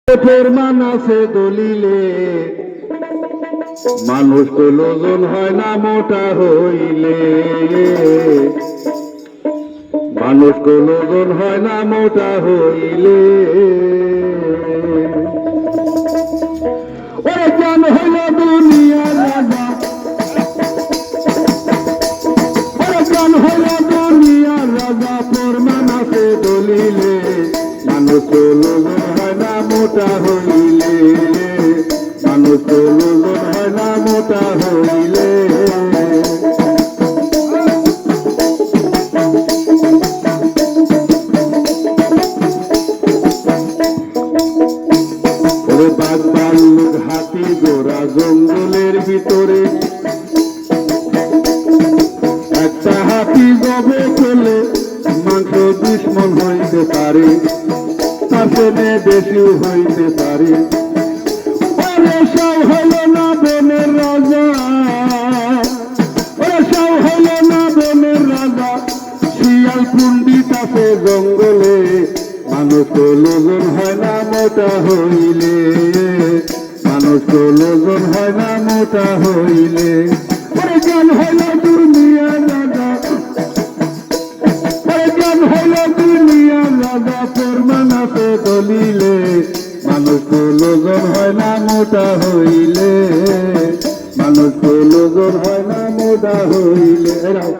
ফরমান আছে দলিলে, মানুষ তো ওজন হয় না মোটা হইলে, মানুষ তো ওজন হয় না মোটা হইলে। ওরে জ্ঞান হইল দুনিয়া রাজা, ওরে জ্ঞান হইল দুনিয়া রাজা, ফরমান আছে দলিলে, মানুষ তো ওজন হয় না মোটা হইলে, মানুষ তো ওজন হয় না মোটা হইলে। ওরে বাঘ ভাল্লুক হাতি ঘোড়া জঙ্গলের ভিতরে, একটা হাতি জবে চলে মাংস দুশ্মন হইতে পারে, আসলে বেশিও হইতে পারে। ওরে সব হইল না বনের রাজা, ওরে সব হইল না বনের রাজা, শিয়াল পণ্ডিত আছে জঙ্গলে, মানুষ তো ওজন হয় না মোটা হইলে, মানুষ তো ওজন হয় না মোটা হইলে। ওরে জ্ঞান হইল দুনিয়া রাজা, ওরে জ্ঞান হইল দুনিয়া রাজা, ফরমান আছে দলিলে, মানুষ তো ওজন হয় না মোটা হইলে, মানুষ তো ওজন হয় না মোটা হইলে। এরাও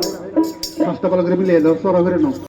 পাঁচটা পালা করে মিলিয়ে দাও, সরা করে নাও।